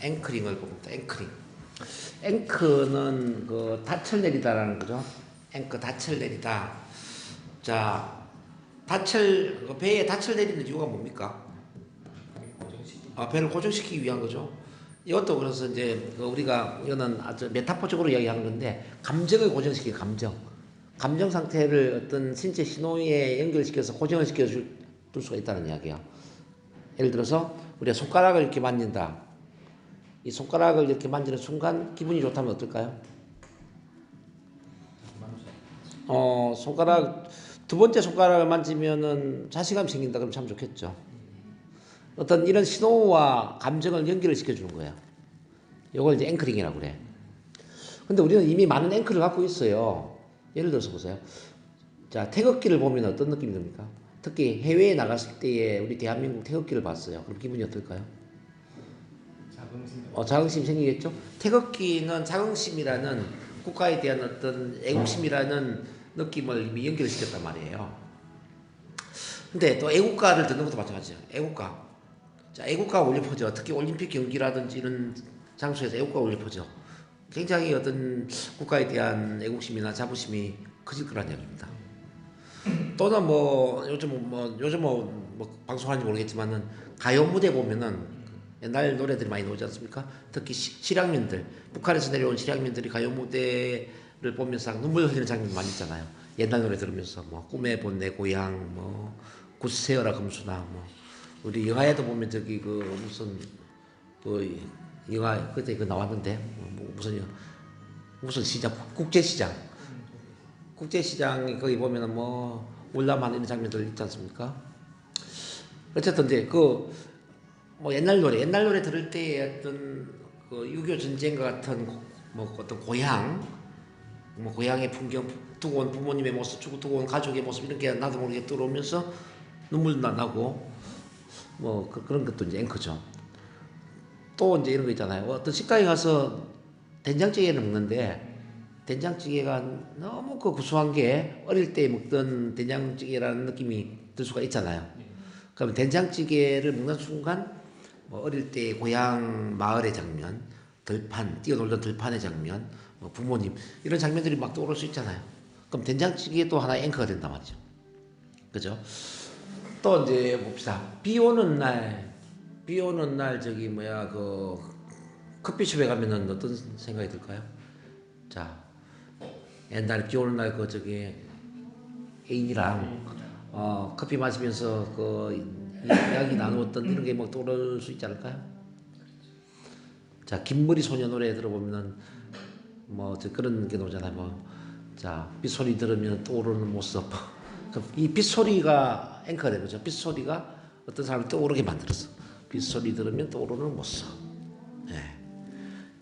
앵커링을 봅니다. 앵커링. 앵커는 그 닻을 내리다라는 거죠. 앵커 닻을 내리다. 자, 배에 닻을 내리는 이유가 뭡니까? 배를 고정시키기 위한 거죠. 이것도 그래서 이제 우리가 이거는 아주 메타포적으로 이야기하는 건데 감정을 고정시키기 감정 상태를 어떤 신체 신호에 연결시켜서 고정을 시켜줄 수가 있다는 이야기야. 예를 들어서 우리가 손가락을 이렇게 만진다. 이 손가락을 이렇게 만지는 순간 기분이 좋다면 어떨까요? 손가락 두 번째 손가락을 만지면은 자신감이 생긴다 그러면 참 좋겠죠. 어떤 이런 신호와 감정을 연결을 시켜주는 거예요. 이걸 이제 앵커링이라고 그래. 근데 우리는 이미 많은 앵커를 갖고 있어요. 예를 들어서 보세요. 자, 태극기를 보면 어떤 느낌이 듭니까? 특히 해외에 나갔을 때에 우리 대한민국 태극기를 봤어요. 그럼 기분이 어떨까요? 자긍심 생기겠죠? 태극기는 자긍심이라는 국가에 대한 어떤 애국심이라는 느낌을 이미 연결시켰단 말이에요. 근데 또 애국가를 듣는 것도 마찬가지예요. 애국가. 자, 애국가 울려 퍼져. 특히 올림픽 경기라든지 이런 장소에서 애국가 울려 퍼져. 굉장히 어떤 국가에 대한 애국심이나 자부심이 커질 거란 얘기입니다. 또는 요즘 방송하는지 모르겠지만은 가요 무대 보면은 옛날 노래들이 많이 나오지 않습니까? 특히 실향민들, 북한에서 내려온 실향민들이 가요 무대를 보면서 눈물 흘리는 장면 많이 있잖아요. 옛날 노래 들으면서 꿈에 본 내 고향, 굳세어라 금수나 우리 영화에도 보면 저기 무슨 영화 그때 나왔는데 무슨 시장 국제시장이 거기 보면은 울람하는 장면들 있지 않습니까? 어쨌든 이제 옛날 노래 들을 때 어떤 6.25 전쟁과 같은 어떤 고향의 풍경, 두고 온 부모님의 모습, 두고 온 가족의 모습 이런 게 나도 모르게 들어오면서 눈물도 나고 그런 것도 이제 앵커죠. 또 이제 이런 거 있잖아요. 어떤 식당에 가서 된장찌개를 먹는데 된장찌개가 너무 구수한 게 어릴 때 먹던 된장찌개라는 느낌이 들 수가 있잖아요. 그러면 된장찌개를 먹는 순간 어릴 때 고향 마을의 장면, 뛰어놀던 들판의 장면, 부모님 이런 장면들이 막 떠오를 수 있잖아요. 그럼 된장찌개도 하나의 앵커가 된단 말이죠. 그죠? 또 이제 봅시다. 비 오는 날 저기 커피숍에 가면은 어떤 생각이 들까요? 자, 옛날 비 오는 날 저기 애인이랑 커피 마시면서 이야기 나누었던 이런 게 떠오를 수 있지 않을까요? 자, 긴머리 소녀 노래 들어보면은 그런 게 나오잖아요. 자, 빗소리 들으면 떠오르는 모습. 이 빗소리가 앵커가 되는 거죠. 빗소리가 어떤 사람을 떠오르게 만들었어. 빗소리 들으면 떠오르는 모습. 네.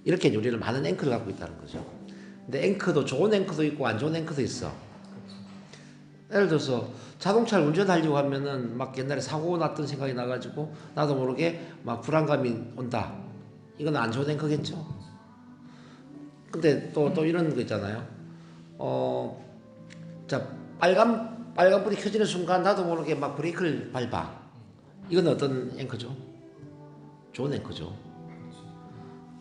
이렇게 우리는 많은 앵커를 갖고 있다는 거죠. 근데 앵커도 좋은 앵커도 있고 안 좋은 앵커도 있어. 예를 들어서 자동차를 운전하려고 하면은 옛날에 사고 났던 생각이 나가지고 나도 모르게 불안감이 온다. 이건 안 좋은 앵커겠죠. 근데 또 이런 거 있잖아요. 자, 빨간불이 켜지는 순간 나도 모르게 브레이크를 밟아. 이건 어떤 앵커죠? 좋은 앵커죠.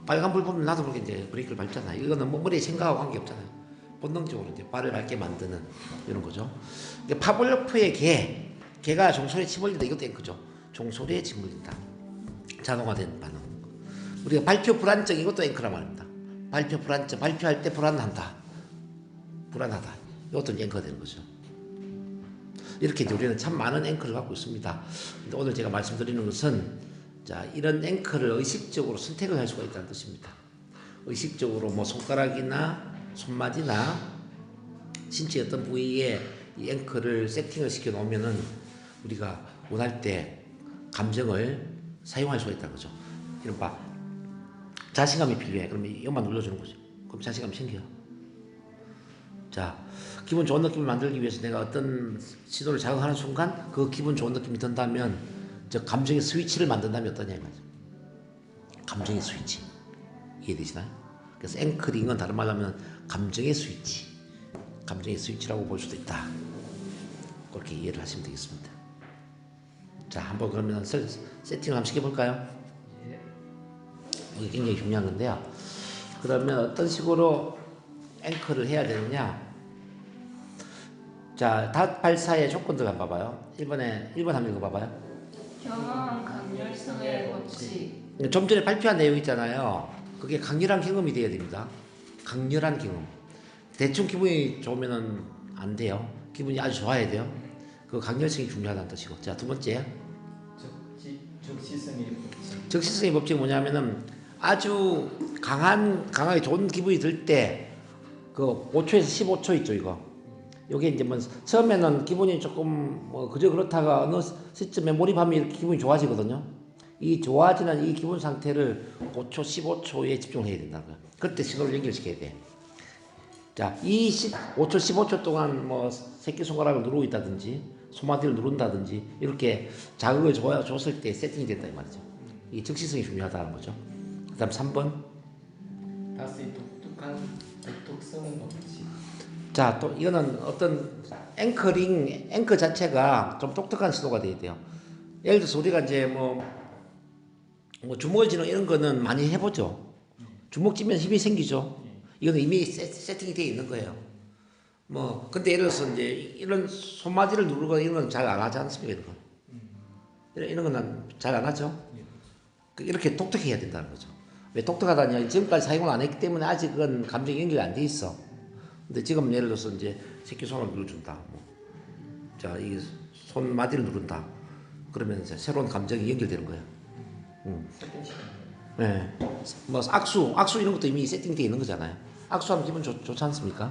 빨간불 보면 나도 모르게 이제 브레이크를 밟잖아요. 이거는 머리에 생각하고 관계없잖아요. 본능적으로 이제 발을 밟게 만드는 이런 거죠. 파블로프의 개가 종소리에 침 흘린다. 이것도 앵커죠. 종소리에 침 흘린다. 자동화된 반응. 우리가 발표 불안증 이것도 앵커란 말입니다. 발표 불안증, 발표할 때 불안하다. 이것도 앵커가 되는 거죠. 이렇게 우리는 참 많은 앵커를 갖고 있습니다. 근데 오늘 제가 말씀드리는 것은 이런 앵커를 의식적으로 선택을 할 수가 있다는 뜻입니다. 의식적으로 손가락이나 손마디나 신체 어떤 부위에 이 앵커를 세팅을 시켜 놓으면은 우리가 원할 때 감정을 사용할 수가 있다는 거죠. 이른바 자신감이 필요해. 그러면 이것만 눌러주는 거죠. 그럼 자신감이 생겨요. 자, 기분 좋은 느낌을 만들기 위해서 내가 어떤 시도를 자극하는 순간 그 기분 좋은 느낌이 든다면 감정의 스위치를 만든다면 어떠냐 이 말이죠. 감정의 스위치. 이해되시나요? 그래서 앵커링은 다른 말로 하면 감정의 스위치라고 볼 수도 있다. 그렇게 이해를 하시면 되겠습니다. 자, 한번 그러면 세팅을 한번 시켜볼까요? 이게 굉장히 중요한 건데요. 그러면 어떤 식으로 앵커를 해야 되느냐? 자, 닷 발사의 조건들 한번 봐봐요. 1번 한번 읽어봐봐요. 경험한 강렬성의 법칙. 좀 전에 발표한 내용 있잖아요. 그게 강렬한 경험이 돼야 됩니다. 강렬한 경험. 대충 기분이 좋으면 안 돼요. 기분이 아주 좋아야 돼요. 그 강렬성이 중요하다는 뜻이고. 자, 두 번째. 적시성의 법칙. 적시성의 법칙이 뭐냐면은 아주 강하게 좋은 기분이 들 때 그 5초에서 15초 있죠, 이거. 요게 이제 뭐 처음에는 기분이 조금 뭐 그저 그렇다가 어느 시점에 몰입하면 이렇게 기분이 좋아지거든요. 이 좋아지는 이 기분 상태를 5초, 15초에 집중을 해야 된다고요. 그때 신호를 연결시켜야 돼. 자, 이 5초, 15초 동안 뭐 새끼손가락을 누르고 있다든지 소마디를 누른다든지 이렇게 자극을 줬을 때 세팅이 된다 이 말이죠. 이 적시성이 중요하다는 거죠. 그 다음 3번. 다스의 독특성 법칙. 자, 또 이거는 어떤 앵커 자체가 좀 독특한 시도가 돼야 돼요. 예를 들어서 우리가 이제 뭐 주먹을 쥐는 이런 거는 많이 해보죠. 주먹 쥐면 힘이 생기죠. 이거는 이미 세팅이 되어 있는 거예요. 뭐 근데 예를 들어서 이제 이런 손마디를 누르고 이런 건 잘 안 하지 않습니까? 이런 거. 이런 건 잘 안 하죠. 이렇게 독특해야 된다는 거죠. 왜 독특하다냐? 지금까지 사용을 안 했기 때문에 아직은 감정이 연결이 안 돼 있어. 근데 지금 예를 들어서 이제 새끼손을 눌러준다. 뭐. 자, 이 손마디를 누른다. 그러면 이제 새로운 감정이 연결되는 거예요. 네. 뭐 악수 이런 것도 이미 세팅되어 있는 거잖아요. 악수하면 기분 좋지 않습니까?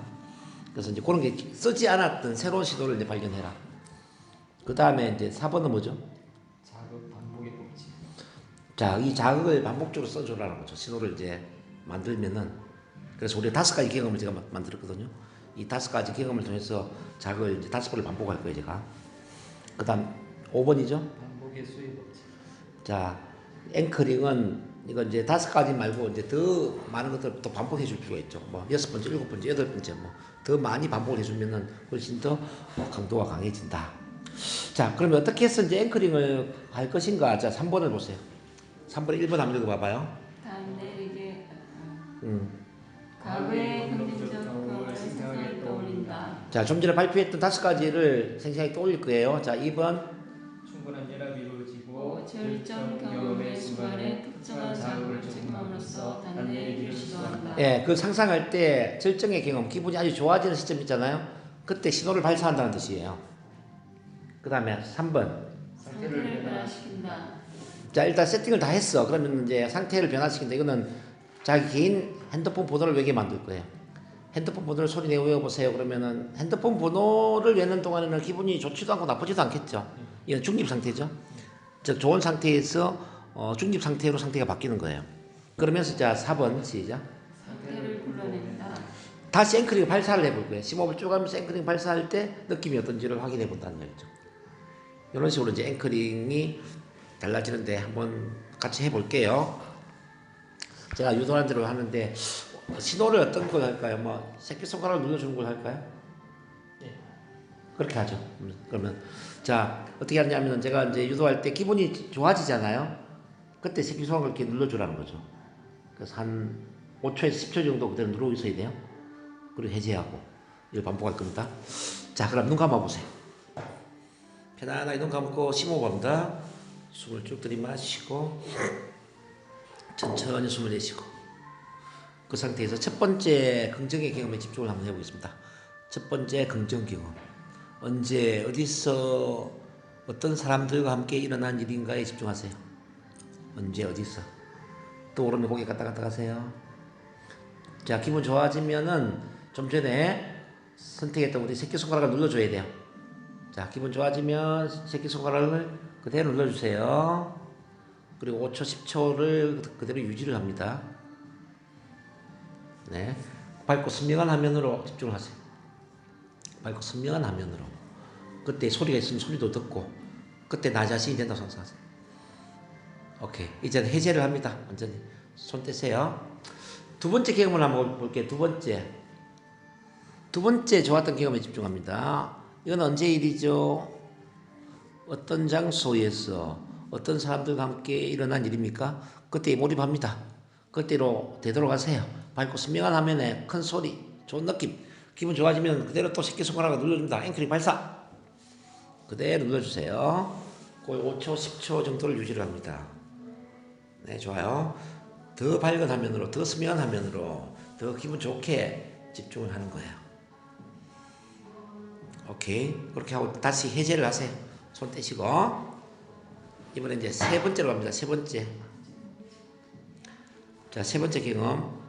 그래서 이제 그런 게 쓰지 않았던 새로운 시도를 이제 발견해라. 그 다음에 이제 4번은 뭐죠? 자극 반복의 법칙. 자, 이 자극을 반복적으로 써주라는 거죠. 신호를 이제 만들면은. 그래서 우리가 5가지 경험을 제가 만들었거든요. 이 5가지 경험을 통해서 자극을 이제 5번을 반복할 거예요, 제가. 그 다음 5번이죠? 반복의 수의 법칙. 자, 앵커링은 이거 이제 5가지 말고 이제 더 많은 것들을 또 반복해 줄 필요가 있죠. 뭐 6번째, 7번째, 8번째 뭐 더 많이 반복을 해주면은 훨씬 더 강도가 강해진다. 자, 그러면 어떻게 해서 이제 앵커링을 할 것인가? 자, 3번을 보세요. 3번에 1번 한번 읽어봐봐요. 다음 내리게 과거의 긍정적 경험을 생생하게 떠올린다. 자, 좀 전에 발표했던 5가지를 생생하게 떠올릴 거예요. 자, 2번. 충분한 연합이 이루어지고 절정 경험의 순간에 특정한 자극을 적용함으로써 단내리기를 시도한다. 예, 그 상상할 때 절정의 경험, 기분이 아주 좋아지는 시점 있잖아요. 그때 신호를 발사한다는 뜻이에요. 그 다음에 3번. 상태를 변화시킨다. 자, 일단 세팅을 다 했어. 그러면 이제 상태를 변화시킨다. 이거는 자기 개인 핸드폰 번호를 외게 만들 거예요. 핸드폰 번호를 소리 내고 외워보세요. 그러면은 핸드폰 번호를 외는 동안에는 기분이 좋지도 않고 나쁘지도 않겠죠. 이건 중립 상태죠. 즉, 좋은 상태에서 중립 상태로 상태가 바뀌는 거예요. 그러면서 자, 4번 시작. 상태를 불러낸다. 다시 앵커링 발사를 해볼 거예요. 심호흡을 쭉 하면서 앵커링 발사할 때 느낌이 어떤지를 확인해 본다는 얘기죠. 이런 식으로 이제 앵커링이 달라지는데 한번 같이 해볼게요. 제가 유도하는 대로 하는데 신호를 어떤 걸 할까요? 뭐 새끼손가락을 눌러주는 걸 할까요? 네. 그렇게 하죠. 그러면 자, 어떻게 하냐면 제가 이제 유도할 때 기분이 좋아지잖아요. 그때 새끼손가락을 이렇게 눌러주라는 거죠. 그래서 한 5초에서 10초 정도 그대로 누르고 있어야 돼요. 그리고 해제하고 이걸 반복할 겁니다. 자, 그럼 눈 감아보세요. 편안하게 눈 감고 심호흡합니다. 숨을 쭉 들이마시고 천천히 숨을 내쉬고 그 상태에서 첫 번째 긍정의 경험에 집중을 한번 해보겠습니다. 첫 번째 긍정 경험. 언제 어디서 어떤 사람들과 함께 일어난 일인가에 집중하세요. 언제 어디서. 떠오르면 고개 갔다 갔다 가세요. 자, 기분 좋아지면은 좀 전에 선택했던 우리 새끼손가락을 눌러줘야 돼요. 자, 기분 좋아지면 새끼손가락을 그대로 눌러주세요. 그리고 5초, 10초를 그대로 유지를 합니다. 네. 밝고 선명한 화면으로 집중을 하세요. 밝고 선명한 화면으로. 그때 소리가 있으면 소리도 듣고, 그때 나 자신이 된다고 생각하세요. 오케이. 이제는 해제를 합니다. 완전히. 손 떼세요. 두 번째 경험을 한번 볼게요. 두 번째 좋았던 경험에 집중합니다. 이건 언제 일이죠? 어떤 장소에서 어떤 사람들과 함께 일어난 일입니까? 그때 몰입합니다. 그때로 되돌아가세요. 밝고 선명한 화면에 큰 소리, 좋은 느낌, 기분 좋아지면 그대로 또 새끼손가락을 눌러줍니다. 앵커링 발사. 그대로 눌러주세요. 거의 5초, 10초 정도를 유지를 합니다. 네, 좋아요. 더 밝은 화면으로, 더 선명한 화면으로, 더 기분 좋게 집중을 하는 거예요. 오케이. 그렇게 하고 다시 해제를 하세요. 손 떼시고. 이번에 이제 세 번째로 갑니다. 세 번째. 자, 세 번째 경험.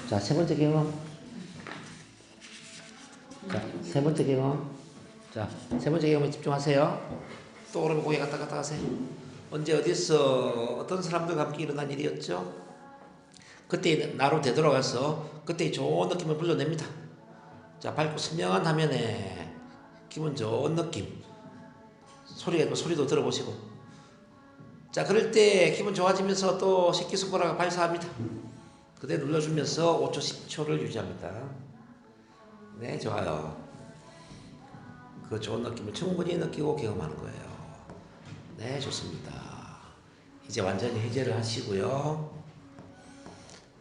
자, 세 번째 경험. 자, 세 번째 경험. 자, 세 번째 경험에 집중하세요. 또 오르면 고개 갔다 갔다 가세요. 언제 어디서 어떤 사람들과 함께 일어난 일이었죠? 그때 나로 되돌아가서 그때 좋은 느낌을 불러냅니다. 자, 밝고 선명한 화면에 기분 좋은 느낌. 소리가 있고 소리도 들어보시고. 자, 그럴 때 기분 좋아지면서 또 새끼손가락을 발사합니다. 그대로 눌러주면서 5초, 10초를 유지합니다. 네, 좋아요. 그 좋은 느낌을 충분히 느끼고 경험하는 거예요. 네, 좋습니다. 이제 완전히 해제를 하시고요.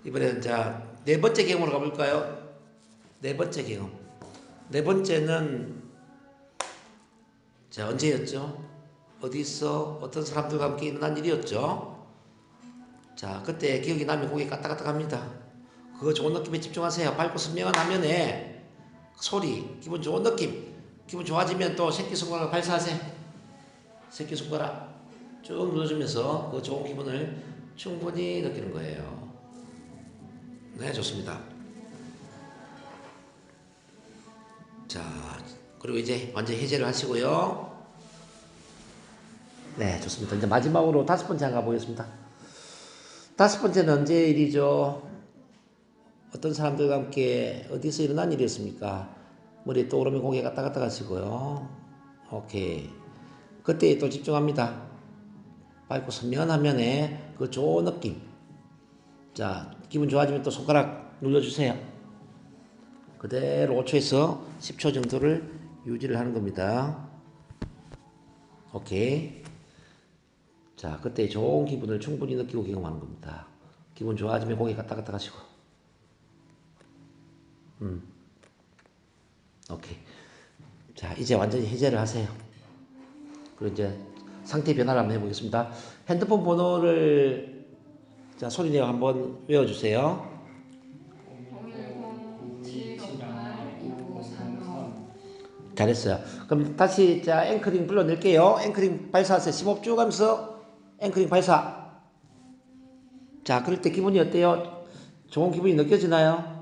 이번에는 자, 네 번째 경험으로 가볼까요? 네 번째 경험. 네 번째는 자, 언제였죠? 어디서 어떤 사람들과 함께 일어난 일이었죠? 자, 그때 기억이 나면 고개 까딱까딱 합니다. 그 좋은 느낌에 집중하세요. 밝고 선명한 화면에 소리, 기분 좋은 느낌. 기분 좋아지면 또 새끼손가락을 발사하세요. 새끼손가락 쭉 눌러주면서 그 좋은 기분을 충분히 느끼는 거예요. 네, 좋습니다. 자, 그리고 이제 완전 해제를 하시고요. 네, 좋습니다. 이제 마지막으로 다섯 번째 한번 가보겠습니다. 다섯 번째는 언제 일이죠? 어떤 사람들과 함께 어디서 일어난 일이었습니까? 머리에 떠오르면 고개 갔다 갔다 가시고요. 오케이. 그때 또 집중합니다. 밝고 선명한 화면에 그 좋은 느낌. 자, 기분 좋아지면 또 손가락 눌러주세요. 그대로 5초에서 10초 정도를 유지를 하는 겁니다. 오케이. 자, 그때 좋은 기분을 충분히 느끼고 경험하는 겁니다. 기분 좋아지면 고개 갔다 갔다 가시고. 오케이. 자, 이제 완전히 해제를 하세요. 그리고 이제 상태 변화를 한번 해보겠습니다. 핸드폰 번호를 자, 소리내어 한번 외워주세요. 010-9758-2503. 잘했어요. 그럼 다시 자, 앵커링 불러낼게요. 앵커링 발사하세요. 심호흡 쭉 하면서 앵커링 발사. 자, 그럴 때 기분이 어때요? 좋은 기분이 느껴지나요?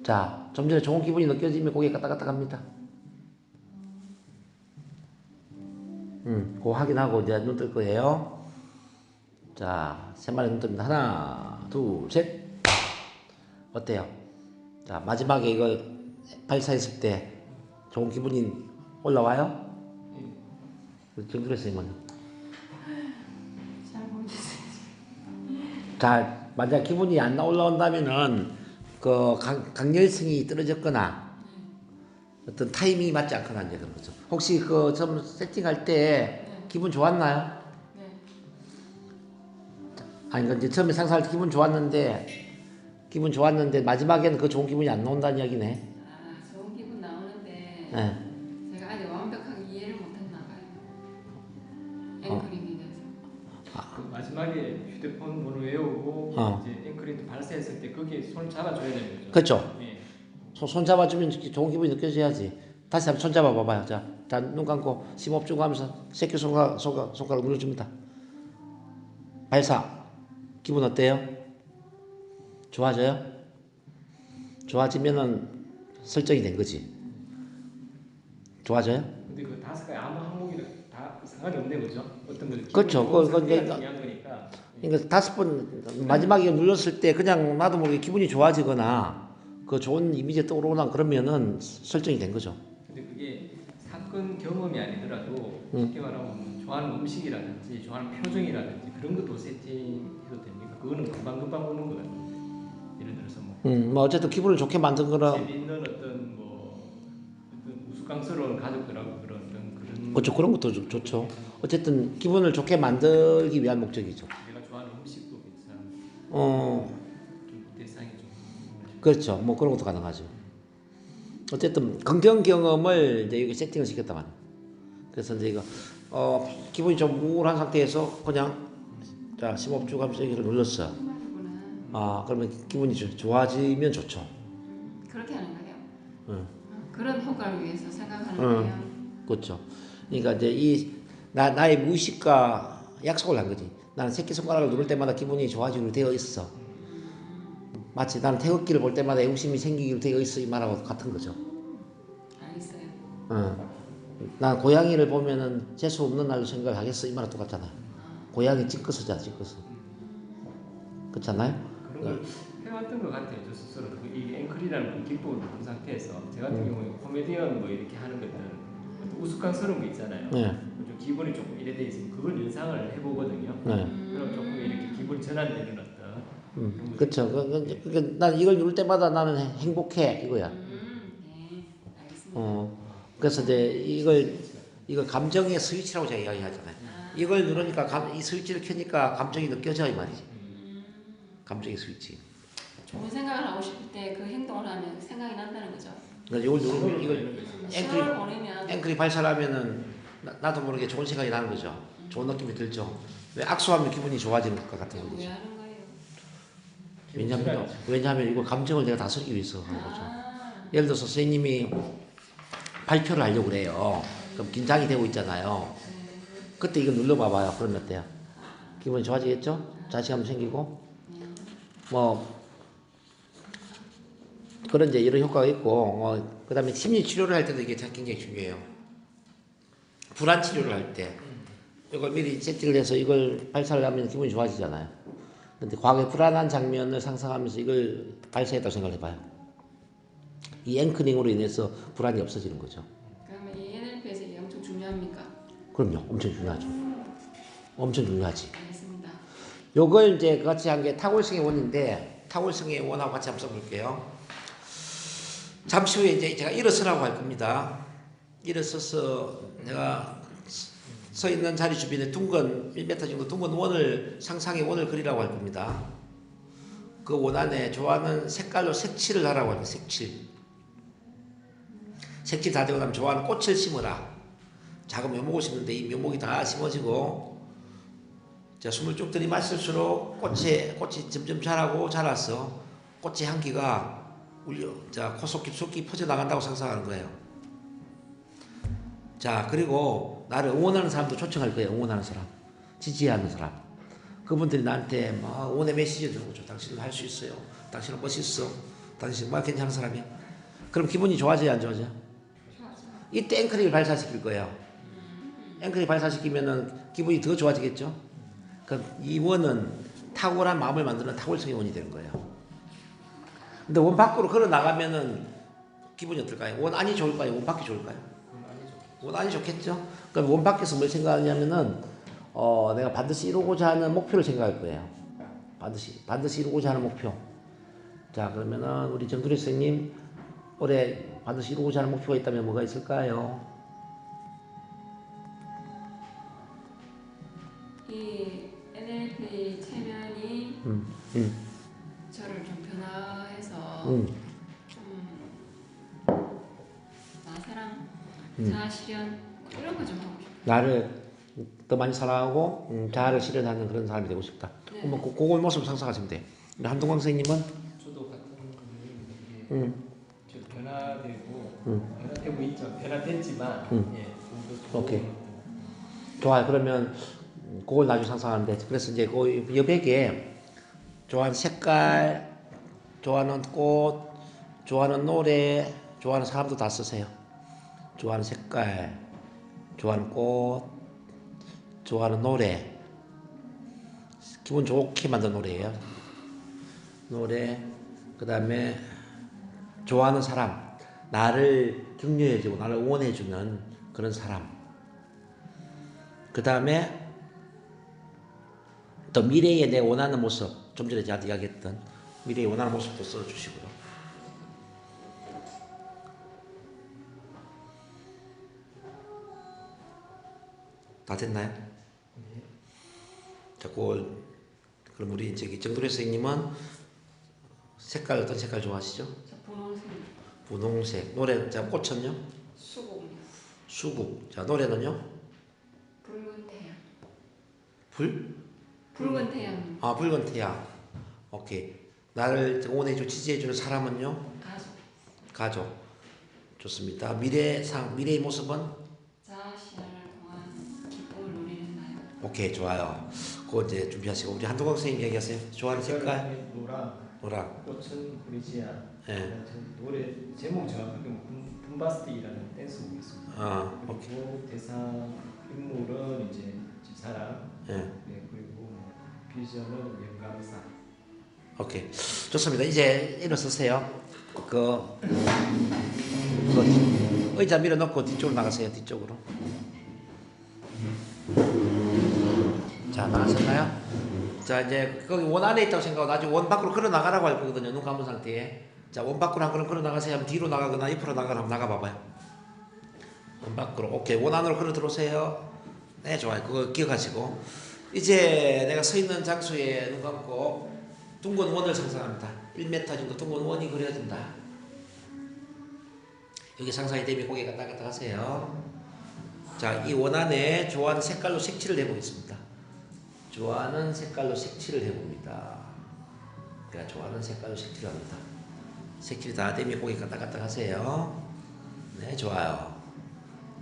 자, 좀 전에 좋은 기분이 느껴지면 고개 갔다 갔다 갑니다. 그거 확인하고 이제 눈 뜰 거예요. 자, 세 마리 눈 뜹니다. 하나, 둘, 셋. 어때요? 자, 마지막에 이거 발사했을 때 좋은 기분이 올라와요? 정준혜 선생님은? 잘 모르겠어요. 자, 만약 기분이 안 올라온다면은 그 강렬성이 떨어졌거나 어떤 타이밍이 맞지 않거나 이제 그런 거죠. 혹시 그 좀 세팅할 때 기분 좋았나요? 네. 아니, 이제 처음에 상상할 때 기분 좋았는데 마지막에는 그 좋은 기분이 안 나온다는 이야기네. 아, 좋은 기분 나오는데 네. 제가 아직 완벽하게 이해를 못했나 봐요. 앵커링에 대해서. 그 마지막에 휴대폰 번호 외우고 이제 앵커링 발사했을 때 거기에 손을 잡아줘야 되는 거죠. 그렇죠. 예. 손 잡아주면 좋은 기분이 느껴져야지. 다시 한번 손 잡아봐봐요. 자, 눈 감고 심호흡 쭉 하면서 새끼손가락 눌러줍니다. 발사. 기분 어때요? 좋아져요? 좋아지면은 설정이 된 거지. 좋아져요? 근데 그 다섯 가지 아무 항목이 다 상관이 없네 그죠? 어떤 거 그렇죠. 그거 그러니까 중요한 거니까. 그러니까 다섯 번 마지막에 눌렀을 때 그냥 나도 모르게 기분이 좋아지거나 그 좋은 이미지 떠오르거나 그러면은 설정이 된 거죠. 근데 그게 사건 경험이 아니더라도 쉽게 말하면 좋아하는 음식이라든지 좋아하는 표정이라든지 그런 것도 세팅해도 됩니까? 그거는 금방 오는 거거든요. 예를 들어서 뭐 어쨌든 기분을 좋게 만든 거라. 재미있는 어떤 우스꽝스러운 가족들하고 그런 그렇죠. 그런 것도 좋죠. 어쨌든 기분을 좋게 만들기 위한 목적이죠. 내가 좋아하는 음식도 괜찮은 좀 대상이 좀 그렇죠. 뭐 그런 것도 가능하죠. 어쨌든 긍정 경험을 이제 여기 세팅을 시켰단 말이에요. 그래서 이제 이거 기분이 좀 우울한 상태에서 그냥 자 심호흡 하면서 여기를 눌렀어. 그러면 기분이 좋아지면 좋죠. 그렇게 하는 거예요? 응. 그런 효과를 위해서 생각하는 응. 거예요? 그렇죠. 그러니까 이제 나의 무의식과 약속을 한 거지. 나는 새끼손가락을 누를 때마다 기분이 좋아지기로 되어 있어. 마치 나는 태극기를 볼 때마다 애국심이 생기기로 되어 있어 이 말하고 같은 거죠. 알겠어요. 난 고양이를 보면은 재수 없는 날로 생각을 하겠어 이 말하고 똑같잖아요. 고양이 찌끄서잖아 찌끄서. 그렇잖아요. 그런 걸 해왔던 것 같아요. 저 스스로 이 앵클이라는 기법을 모르는 상태에서 제 같은 경우에 코미디언 뭐 이렇게 하는 것들은 우스꽝스러운 거 있잖아요. 네. 좀 기분이 조금 이래 돼 있으면 그걸 연상을 해보거든요. 네. 그럼 조금 이렇게 기분 전환되는 어떤 그렇죠. 난 이걸 누를 때마다 나는 행복해 이거야. 네, 알겠습니다. 그래서 이제 이걸 감정의 스위치라고 제가 이야기하잖아요. 이걸 누르니까 이 스위치를 켜니까 감정이 느껴져 이 말이지. 감정의 스위치. 좋은 생각을 하고 싶을 때 그 행동을 하면 생각이 난다는 거죠. 그러니까 이걸 누르면 이걸 시간을 보내면 앵클이 발사하면은 나도 모르게 좋은 생각이 나는 거죠. 좋은 느낌이 들죠. 왜 악수하면 기분이 좋아지는 것 같은 왜 거죠. 하는 거예요? 왜냐하면 이걸 감정을 내가 다스리기 위해서 하는 거죠. 아, 예를 들어서 선생님이 발표를 하려고 그래요. 그럼 긴장이 되고 있잖아요. 그때 이거 눌러봐봐요. 그러면 어때요? 기분이 좋아지겠죠? 자신감 생기고 뭐 그런 이제 이런 효과가 있고 그다음에 심리 치료를 할 때도 이게 굉장히 중요해요. 불안 치료를 할 때 이걸 미리 세팅을 해서 이걸 발사를 하면 기분이 좋아지잖아요. 근데 과거에 불안한 장면을 상상하면서 이걸 발사했다고 생각해봐요. 이 앵커링으로 인해서 불안이 없어지는 거죠. 그러면 이 NLP에서 이게 엄청 중요합니까? 그럼요, 엄청 중요하죠. 엄청 중요하지. 알겠습니다. 요걸 이제 같이 한 게 탁월성의 원인데 탁월성의 원하고 같이 한번 써볼게요. 잠시 후에 이제 제가 일어서라고 할 겁니다. 일어서서 내가 서 있는 자리 주변에 둥근 1m 정도 둥근 원을 상상의 원을 그리라고 할 겁니다. 그 원 안에 좋아하는 색깔로 색칠을 하라고 합니다. 색칠 다 되고 나면 좋아하는 꽃을 심어라. 작은 묘목을 심는데 이 묘목이 다 심어지고 자 숨을 쭉 들이마실수록 꽃이 점점 자라서 꽃의 향기가 코 깊숙이 퍼져나간다고 상상하는 거예요. 자 그리고 나를 응원하는 사람도 초청할 거예요. 응원하는 사람, 지지하는 사람. 그분들이 나한테 막 응원의 메시지를 주는 거죠. 당신은 할 수 있어요. 당신은 멋있어. 당신은 정말 괜찮은 사람이야. 그럼 기분이 좋아져요, 안 좋아져요? 이때 앵커링을 발사시킬 거예요. 앵커링 발사시키면은 기분이 더 좋아지겠죠? 그럼 이 원은 탁월한 마음을 만드는 탁월성의 원이 되는 거예요. 근데 원 밖으로 걸어 나가면은 기분이 어떨까요? 원 안이 좋을까요? 원 밖이 좋을까요? 원 안이 좋겠죠? 그럼 원 밖에서 뭘 생각하냐면은 내가 반드시 이루고자 하는 목표를 생각할 거예요. 반드시 이루고자 하는 목표. 자 그러면은 우리 정두리 선생님 올해 반드시 이루고자 하는 목표가 있다면 뭐가 있을까요? 이 NLP 체면이 저를 좀 변화해서 나사랑, 자아실현 이런 거 좀 하고 싶어요. 나를 더 많이 사랑하고 자아를 실현하는 그런 사람이 되고 싶다. 네. 그러면 그걸 모습 상상하시면 돼요. 우리 한동광 선생님은 저도 같은 부분인데 저 변화되고 있죠. 변화됐지만 좀더 오케이. 좋아요. 그러면 그걸 나중에 상상하는데 그래서 이제 그 여백에 좋아하는 색깔, 좋아하는 꽃, 좋아하는 노래, 좋아하는 사람도 다 쓰세요. 좋아하는 색깔, 좋아하는 꽃, 좋아하는 노래, 기분 좋게 만든 노래예요. 노래, 그 다음에 좋아하는 사람, 나를 격려해주고 나를 응원해주는 그런 사람. 그 다음에 또 미래에 내 원하는 모습, 좀 전에 제가 이야기했던 미래에 원하는 모습도 써주시고요. 다 됐나요? 네. 자, 그럼 우리 저기 정도래 선생님은 색깔 어떤 색깔 좋아하시죠? 저 분홍색. 분홍색. 노래 자 꽃은요? 수국. 수국. 자 노래는요? 붉은 태양. 붉은 태양. 아 붉은 태양. 오케이. 나를 응원해주고 지지해주는 사람은요? 가족. 좋습니다. 미래의 모습은? 자신을 통한 기쁨을 누리는 나요. 오케이 좋아요. 그거 이제 준비하시고 우리 한동광 선생님 얘기하세요. 좋아하는 색깔? 노랑. 꽃은 브리지아. 예. 노래 제목 정확하게 붐바스틱이라는 댄스곡이 있습니다. 아 오케이. 그리고 대사 인물은 이제 집사람. 예. 네, 그리고 비전은 영감사. 오케이. 좋습니다. 이제 일어서세요. 그 의자 밀어놓고 뒤쪽으로 나가세요. 뒤쪽으로. 자 나가셨나요? 자 이제 거기 원 안에 있다고 생각하고 나중에 원 밖으로 걸어 나가라고 할 거거든요. 눈 감은 상태에. 자 원 밖으로 한 걸음 걸어 나가세요. 하면 뒤로 나가거나 옆으로 나가거나 한번 나가봐봐요. 원 밖으로. 오케이. 원 안으로 걸어 들어오세요. 네 좋아요. 그거 기억하시고 이제 내가 서 있는 장소에 눈 감고 둥근 원을 상상합니다. 1m 정도 둥근 원이 그려진다. 여기 상상이 되면 고개 갔다 갔다 하세요. 자, 이 원 안에 좋아하는 색깔로 색칠을 해보겠습니다. 좋아하는 색깔로 색칠을 해봅니다. 내가 좋아하는 색깔로 색칠을 합니다. 색칠이 다 되면 고개 갔다 갔다 하세요. 네, 좋아요.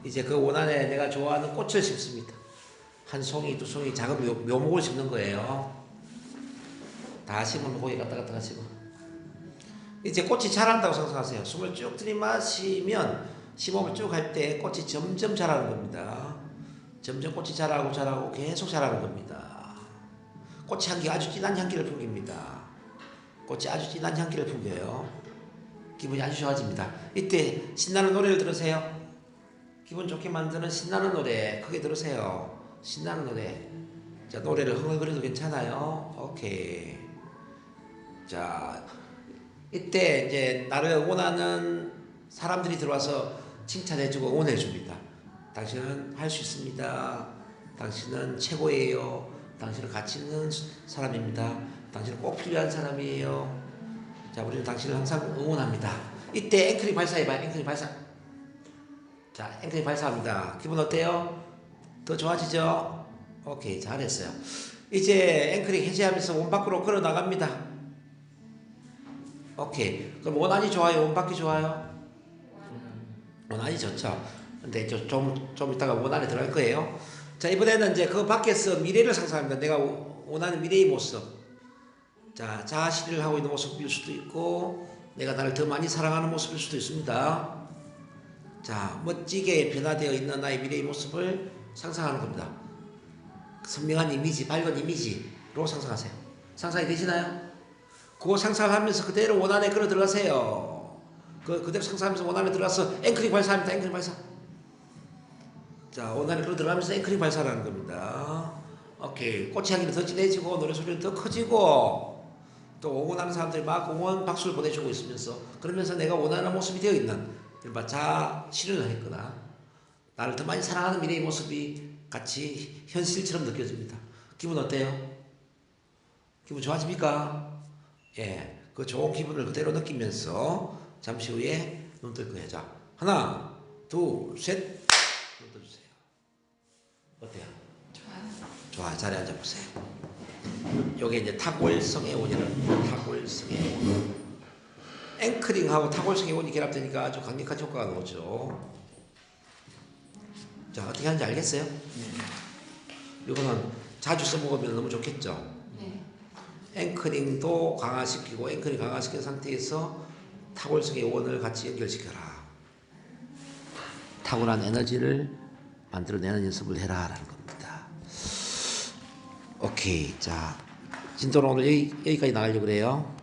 이제 그 원 안에 내가 좋아하는 꽃을 심습니다. 한 송이, 두 송이 작은 묘목을 심는 거예요. 다 심으면 고개 갔다 갔다 하시고 이제 꽃이 자란다고 상상하세요. 숨을 쭉 들이마시면 심호흡을 쭉 할 때 꽃이 점점 자라는 겁니다. 점점 꽃이 자라고 계속 자라는 겁니다. 꽃이 향기가 아주 진한 향기를 풍깁니다. 꽃이 아주 진한 향기를 풍겨요. 기분이 아주 좋아집니다. 이때 신나는 노래를 들으세요. 기분 좋게 만드는 신나는 노래 크게 들으세요. 신나는 노래. 자 노래를 흥얼거려도 괜찮아요. 오케이. 자 이때 이제 나를 응원하는 사람들이 들어와서 칭찬해주고 응원해줍니다. 당신은 할 수 있습니다. 당신은 최고예요. 당신은 가치 있는 사람입니다. 당신은 꼭 필요한 사람이에요. 자 우리는 당신을 항상 응원합니다. 이때 앵크리 발사해봐요. 앵크리 발사. 자 앵크리 발사합니다. 기분 어때요? 더 좋아지죠? 오케이 잘했어요. 이제 앵크링 해제하면서 원 밖으로 걸어 나갑니다. 오케이. 그럼 원안이 좋아요? 원 밖이 좋아요? 원안이 좋죠. 근데 좀 이따가 원안에 들어갈 거예요. 자, 이번에는 이제 그 밖에서 미래를 상상합니다. 내가 원하는 미래의 모습. 자, 자아실현을 하고 있는 모습일 수도 있고, 내가 나를 더 많이 사랑하는 모습일 수도 있습니다. 자, 멋지게 변화되어 있는 나의 미래의 모습을 상상하는 겁니다. 선명한 이미지, 밝은 이미지로 상상하세요. 상상이 되시나요? 그거 상상하면서 그대로 원안에 걸어 들어가세요. 그대로 상상하면서 원안에 들어가서 앵크링 발사합니다. 앵크링 발사. 자, 원안에 걸어 들어가면서 앵크링 발사를 하는 겁니다. 오케이. 꽃이 향기는 더 진해지고 노래 소리는 더 커지고 또 응원하는 사람들이 막 응원 박수를 보내주고 있으면서 그러면서 내가 원하는 모습이 되어 있는 이른바 자아 실현을 했거나 나를 더 많이 사랑하는 미래의 모습이 같이 현실처럼 느껴집니다. 기분 어때요? 기분 좋아집니까? 예, 그 좋은 기분을 그대로 느끼면서 잠시 후에 눈 뜰 거예요. 자, 하나, 둘, 셋. 눈 떠주세요. 어때요? 좋아요. 자리에 앉아보세요. 요게 이제 탁월성의 원이라는 탁월성의 원. 앵커링하고 탁월성의 원이 결합되니까 아주 강력한 효과가 나오죠. 자, 어떻게 하는지 알겠어요? 이거는 자주 써먹으면 너무 좋겠죠? 앵커링도 강화시키고 앵커링 강화시킨 상태에서 탁월성의 원을 같이 연결시켜라. 탁월한 에너지를 만들어내는 연습을 해라 라는 겁니다. 오케이. 자, 진도는 오늘 여기까지 나가려고 그래요.